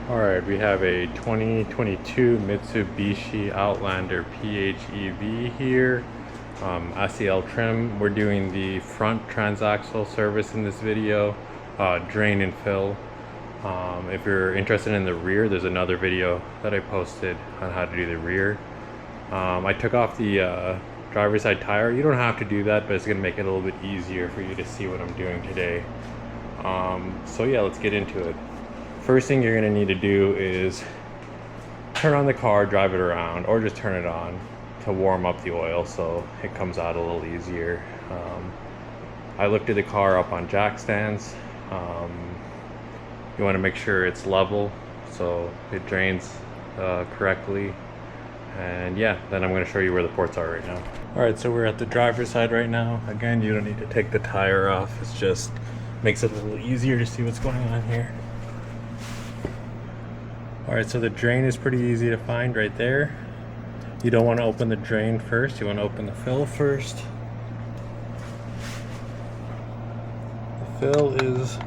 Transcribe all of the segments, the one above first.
Alright, we have a 2022 Mitsubishi Outlander PHEV here. SEL trim. We're doing the front transaxle service in this video, drain and fill. If you're interested in the rear, there's another video that I posted on how to do the rear. I took off the driver's side tire. You don't have to do that, but it's going to make it a little bit easier for you to see what I'm doing today. So yeah, let's get into it. First thing you're going to need to do is turn on the car, drive it around, or just turn it on to warm up the oil so it comes out a little easier. I lifted the car up on jack stands. You want to make sure it's level so it drains correctly. And yeah, then I'm going to show you where the ports are right now. Alright, so we're at the driver's side right now. Again, you don't need to take the tire off. It's just makes it a little easier to see what's going on here. Alright, so the drain is pretty easy to find right there. You don't want to open the drain first, you want to open the fill first. The fill is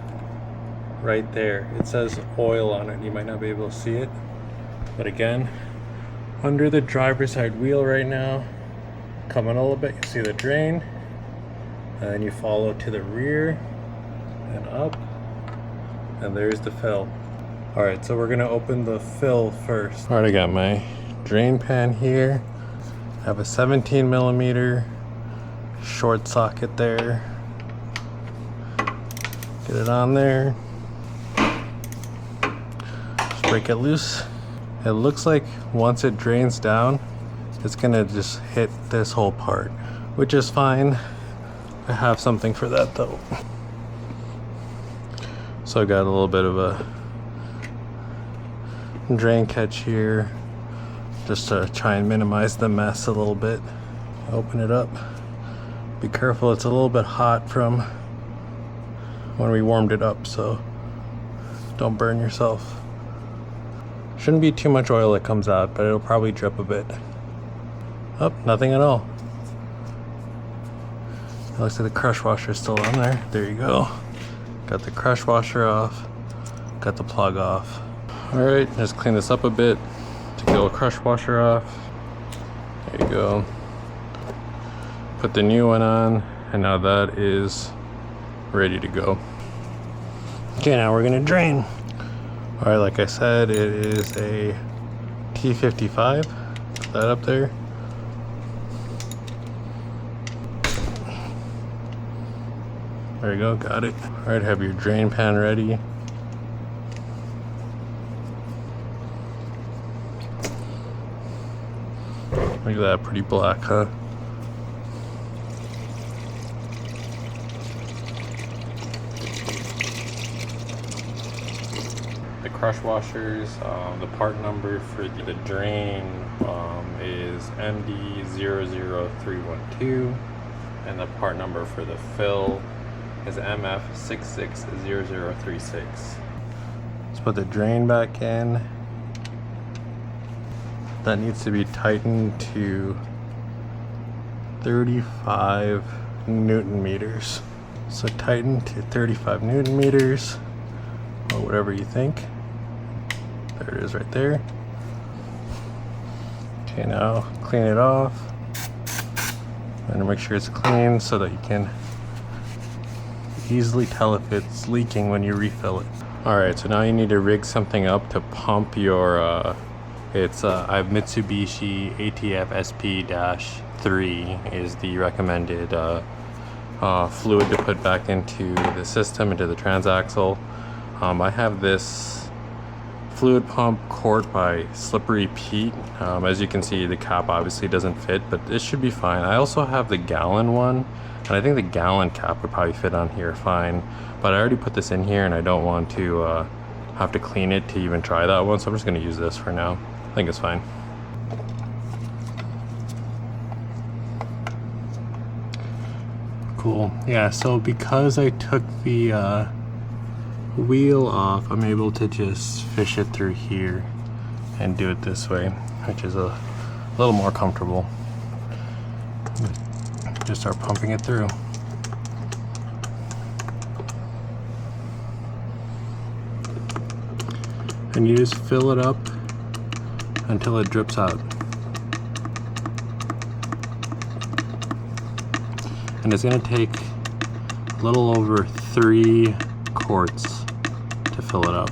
right there. It says oil on it. You might not be able to see it. But again, under the driver's side wheel right now, coming a little bit, you see the drain. And then you follow to the rear and up. And there's the fill. Alright, so we're going to open the fill first. Alright, I got my drain pan here. I have a 17mm short socket there. Get it on there. Just break it loose. It looks like once it drains down, it's going to just hit this whole part, which is fine. I have something for that though. So I got a little bit of a drain catch here just to try and minimize the mess a little bit. Open it up. Be careful, it's a little bit hot from when we warmed it up, so don't burn yourself. Shouldn't be too much oil that comes out, but it'll probably drip a bit. Oh, nothing at all. It looks like the crush washer is still on there. There you go. Got the crush washer off. Got the plug off. Alright, just clean this up a bit to get the crush washer off. There you go. Put the new one on, and now that is ready to go. Okay, now we're gonna drain. Alright, like I said, it is a T55. Put that up there. There you go, got it. Alright, have your drain pan ready. Look at that, pretty black, huh? The crush washers, the part number for the drain is MD00312, and the part number for the fill is MF660036. Let's put the drain back in. That needs to be tightened to 35 Newton meters. So tighten to 35 Newton meters, or whatever you think. There it is right there. Okay, now clean it off. And make sure it's clean so that you can easily tell if it's leaking when you refill it. Alright, so now you need to rig something up to pump your I have Mitsubishi ATF SP-III is the recommended fluid to put back into the system, into the transaxle. I have this fluid pump Quart by Slippery Pete. As you can see, the cap obviously doesn't fit, but it should be fine. I also have the gallon one, and I think the gallon cap would probably fit on here fine. But I already put this in here, and I don't want to have to clean it to even try that one, so I'm just going to use this for now. I think it's fine. Cool. Yeah, so because I took the wheel off, I'm able to just fish it through here and do it this way, which is a little more comfortable. Just start pumping it through. and you just fill it up until it drips out. And it's gonna take a little over 3 quarts to fill it up.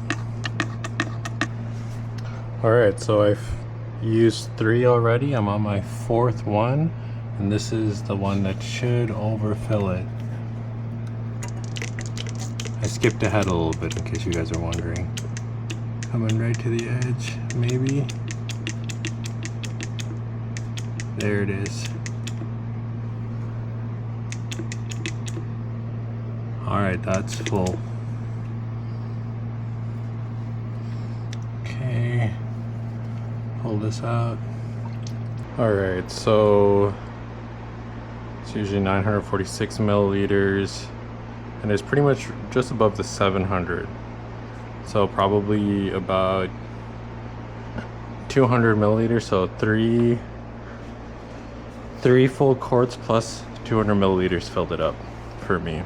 Alright, so I've used 3 already. I'm on my 4th one, and this is the one that should overfill it. I skipped ahead a little bit in case you guys are wondering. Coming right to the edge, maybe. There it is. Alright, that's full. Okay, pull this out. Alright, so it's usually 946 milliliters, and it's pretty much just above the 700. So probably about 200 milliliters, so three full quarts plus 200 milliliters filled it up for me.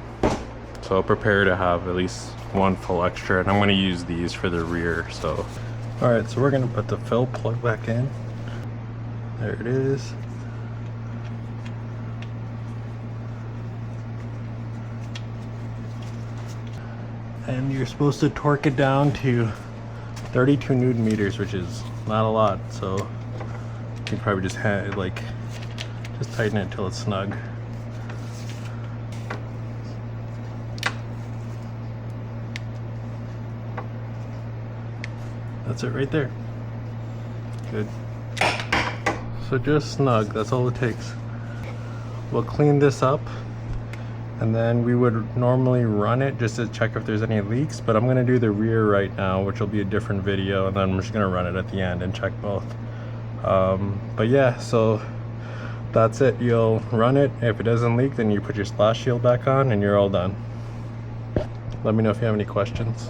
So prepare to have at least 1 full extra, and I'm going to use these for the rear. So alright, so we're going to put the fill plug back in. There it is. And you're supposed to torque it down to 32 newton meters, which is not a lot, so you probably just just tighten it until it's snug. That's it right there. Good. So just snug, that's all it takes. We'll clean this up, and then we would normally run it just to check if there's any leaks, but I'm gonna do the rear right now, which will be a different video, and then I'm just gonna run it at the end and check both. But yeah, so that's it. You'll run it. If it doesn't leak, then you put your splash shield back on and you're all done. Let me know if you have any questions.